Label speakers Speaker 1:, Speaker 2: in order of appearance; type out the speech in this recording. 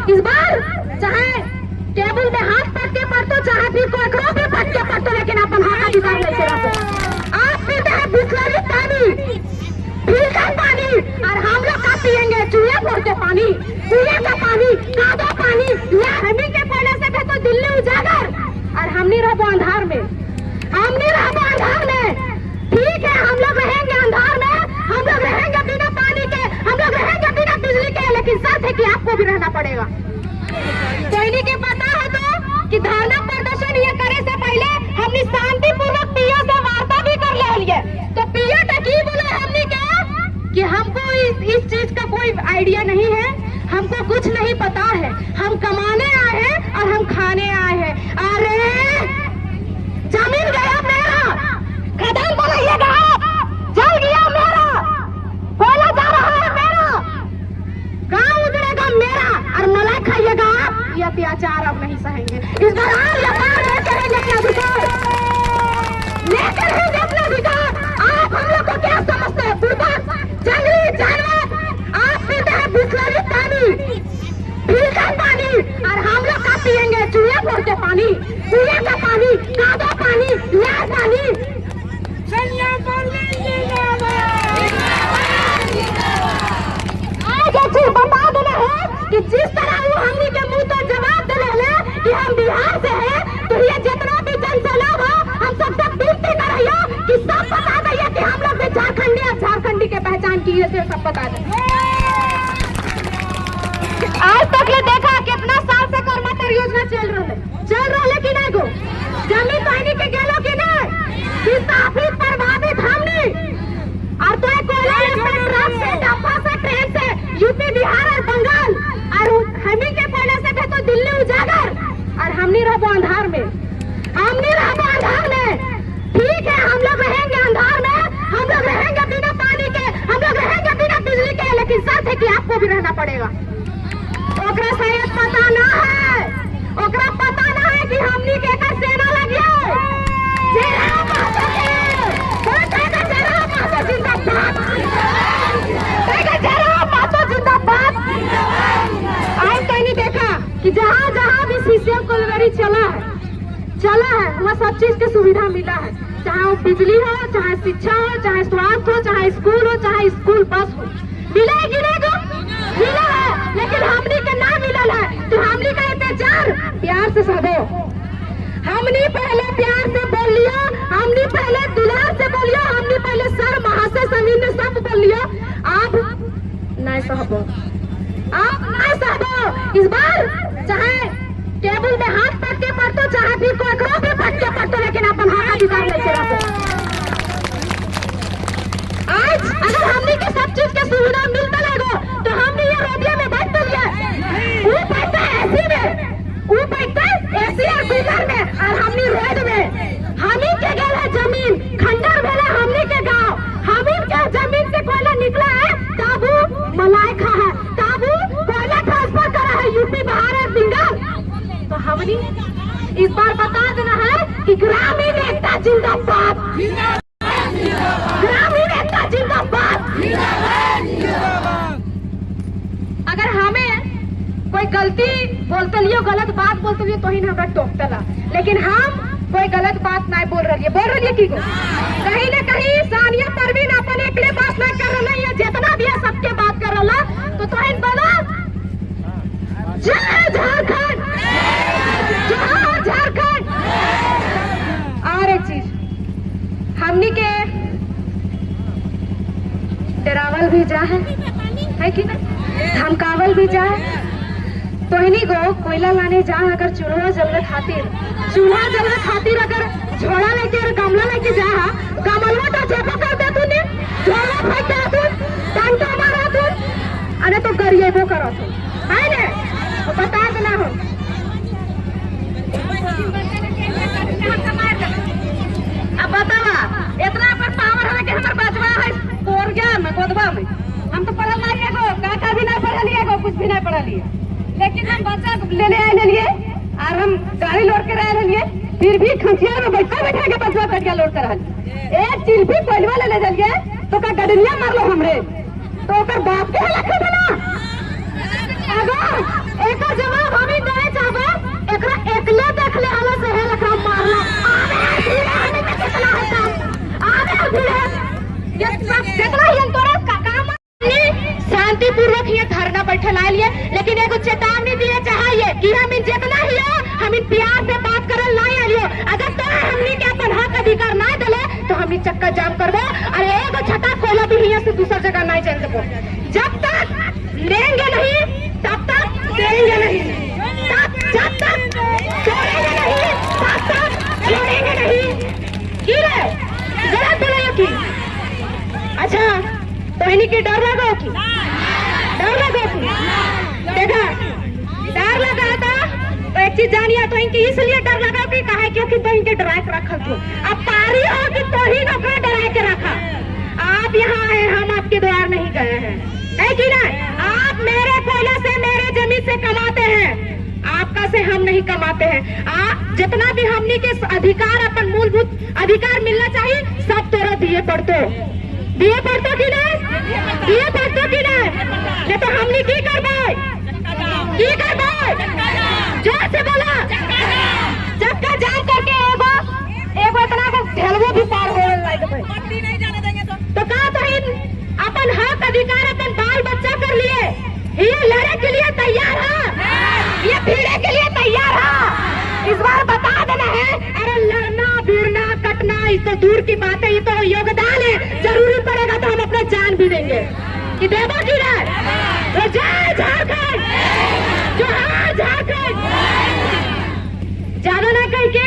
Speaker 1: इस बार चाहे टेबल में हाथ पटके पड़तो, चाहे फिर कोकरो भी पटके पड़तो, लेकिन अपन हाथ अधिकार नहीं से रखो। आप पीते हैं बिस्लरी पानी, फिल्टर पानी, और हम लोग का पियेंगे चूहे फोड़ के पानी, कुएं का पानी, कादो पानी। हमी के पहले से भी तो दिल्ली उजागर, और हम नहीं रहो अंधार में, हम नहीं रहो अंधार में। ठीक है, हम लोग रहेंगे अंधार में, हम लोग रहेंगे बिना पानी के, हम लोग रहेंगे बिना बिजली के, लेकिन साथ है कि आपको भी रहना पड़ेगा। सैनिक के पता है तो कि धरना प्रदर्शन ये करे से पहले हमने शांतिपूर्वक पीओ से वार्ता भी कर लिया। तो पीओ तक ही बोले हमने क्या कि हमको इस चीज का कोई आइडिया नहीं है, हमको कुछ नहीं पता है, हम कमाने आए हैं और हम खाने आए हैं। अरे जमीन गया मेरा, खदान बनाइएगा, जल गया मेरा, कोयला जा रहा है मेरा, गाँव उजड़ेगा मेरा, और मलाई खाइएगा आप। ये अत्याचार अब नहीं सहेंगे। इस दौरान लेकर रहेंगे अपना अधिकार, लेकर रहेंगे अपना अधिकार। आप हम लोग को क्या समझते हैं? बुर्बक, जंगली जानवर। आप पीते हैं बिस्लरी पानी, फिल्टर पानी, और हम लोग का पियेंगे चूहे फोड़ के पानी, कुएं का पानी, कादो पानी, लाल पानी। आज एक चीज बता देना है कि जिस तरह वो हमनी के मुंह तो जवाब दे रहे कि हम बिहार से हैं, तो ये जितना भी जनसैलाब हो, हम सबसे विनती कर रही हो कि सब बता दइए कि हम लोग भी झारखंडी और झारखंडी के पहचान की है, सब बता दें। आज तक ये देखा कितना साल से कर्मठ योजना चल रहा है कि नहीं गो? जमीन पानी के गेलो कि नहीं? काफी प्रभावित हमने, और तो कोयला ट्रक से, डब्बा से, ट्रेन से, यूपी, बिहार और बंगाल, और हमी के पहले से भी तो दिल्ली उजागर, और हम नहीं रहो अंधार में, हम नहीं रहो अंधार में। ठीक है, हम लोग रहेंगे अंधार में, हम लोग रहेंगे बिना पानी के, हम लोग रहेंगे बिना बिजली के, लेकिन साथ है कि आपको भी रहना पड़ेगा। ओकरा शायद पता ना है, ओकरा पता ना है कि हमनी के का सेना लगिए। आज कहीं देखा कि जहाँ जहाँ भी सीसीएम कोलवेरी चला है वहाँ सब चीज की सुविधा मिला है, चाहे वो बिजली हो, चाहे शिक्षा हो, चाहे स्वास्थ्य हो, चाहे स्कूल हो, चाहे स्कूल बस हो, मिला है कि नहीं? मिला है, लेकिन हमनी के ना मिलल है। तो हमनी का इंतजार प्यार से सदो, हमने पहले प्यार से बोल लिया, हमने पहले दुलार से बोलिया, हमने पहले सर महाशय समीर ने सब बोल लिया। आप नहीं सहबो, आप नहीं सहबो। इस बार चाहे टेबल में हाथ पटके पड़तो, चाहे फिर कोकरो भी पटके पड़तो, लेकिन अपन हाथ अधिकार नहीं से रखो। आज अगर हमने के सब चीज के सुविधा मिलता लगो, तो हमने ये रोडिया में बैठ लिया, वो बैठता है एसी में, वो बैठता है एसी और कूलर में, और हमने रोड में। हमी के गल है जमीन, खंडर भेला हमने के गांव, हमी के जमीन से कोयला निकला है, ताबू मलाई खा है, ताबू कोयला ट्रांसफर करा है यूपी, बिहार और बंगाल। तो हमने इस बार बता देना है कि ग्रामीण एकता जिंदाबाद, ग्रामीण एकता जिंदाबाद। अगर हमें कोई गलती बोलते लियो, गलत बात बोलते लियो, तो ही हमरा टोकतला, लेकिन हम कोई गलत बात नहीं बोल रही है की कहीं न कहीं सानिया परवीन अपन एकले बात ना कर रही है, जितना भी है सबके बात कर रहा, तो इन बना जय झारखंड, जय झारखंड। और एक चीज हमनी के डरावल भी जा है कि ना, धमकावल भी जा है। तो इन्हीं को कोयला लाने जा, अगर चूल्हा जलने खातिर अगर झोड़ा लेके और गमला लेके जा, गमलवा तो जेबो कर दे तूने, झोला फेंक दे तू, डंडा मारा तू, अरे तो गरिएबो करो तू, है ने? तो बता देना हो। अब बतावा इतना पर पावर है कि हमारे बचवा है कोरगा में, गोदवा में। हम तो पढ़ल नहीं है, काका भी नहीं पढ़ल है, कुछ भी नहीं पढ़ल है, लेकिन हम बच्चा लेने आए लिए, और हम गाड़ी लोड के रहे लिए, फिर भी खंचिया में बैठा के बचवा बैठ गया लोड कर एक चीज भी पहलवा ले चलिए, तो का गडनिया मार लो हमरे, तो बाप के हला खबना अगर एक लेकिन एगो चेतावनी दिए चाहिए कि हम इन जितना ही हो हम इन प्यार से बात करल नहीं आइयो। अगर तो हमनी के अपन हक अधिकार ना दिले तो हमनी चक्का जाम करबो और एगो छटा खोला भी हियां से दूसर जगह नहीं चल देबो। जब तक लेंगे नहीं तब तक देंगे नहीं, जब तक छोड़ेंगे नहीं तब तक छोड़ेंगे नहीं। की रे गलत बोले की? अच्छा तो इन्हीं के डर लगा की? डर लगा की? देखा डर लगा था तो एक चीज जानिए, तो इनकी इसलिए डर लगा कि कहा क्योंकि तो इनके डरा के रखा थी। अब पारी हो कि तो ही ना डरा के रखा। आप यहाँ आए, हम आपके द्वार नहीं गए हैं, है कि ना? आप मेरे कोयला से मेरे जमीन से कमाते हैं, आपका से हम नहीं कमाते हैं। आप जितना भी हमनी के अधिकार अपन मूलभूत अधिकार मिलना चाहिए सब तोरा दिए पड़तो कि नहीं? दिए पड़तो कि नहीं? तो हमनी की करबे? की करबे? जोर से बोला। चक्का जाम करके एगो इतना को ढेलवो भी पार हो लगे तो का तो अपन हक अधिकार अपन बाल बच्चा कर लिए, ये लड़े के लिए तैयार है, ये भिड़े के लिए तैयार है। इस बार बता देना है, अरे लड़ना भिड़ना कटना इस तो दूर की बात है, ये तो योगदान है, जरूरी पड़ेगा तो हम अपना जान भी देंगे। कि देवो की राय तो जय झारखंड, जोहार झारखंड। ज्यादा ना कह के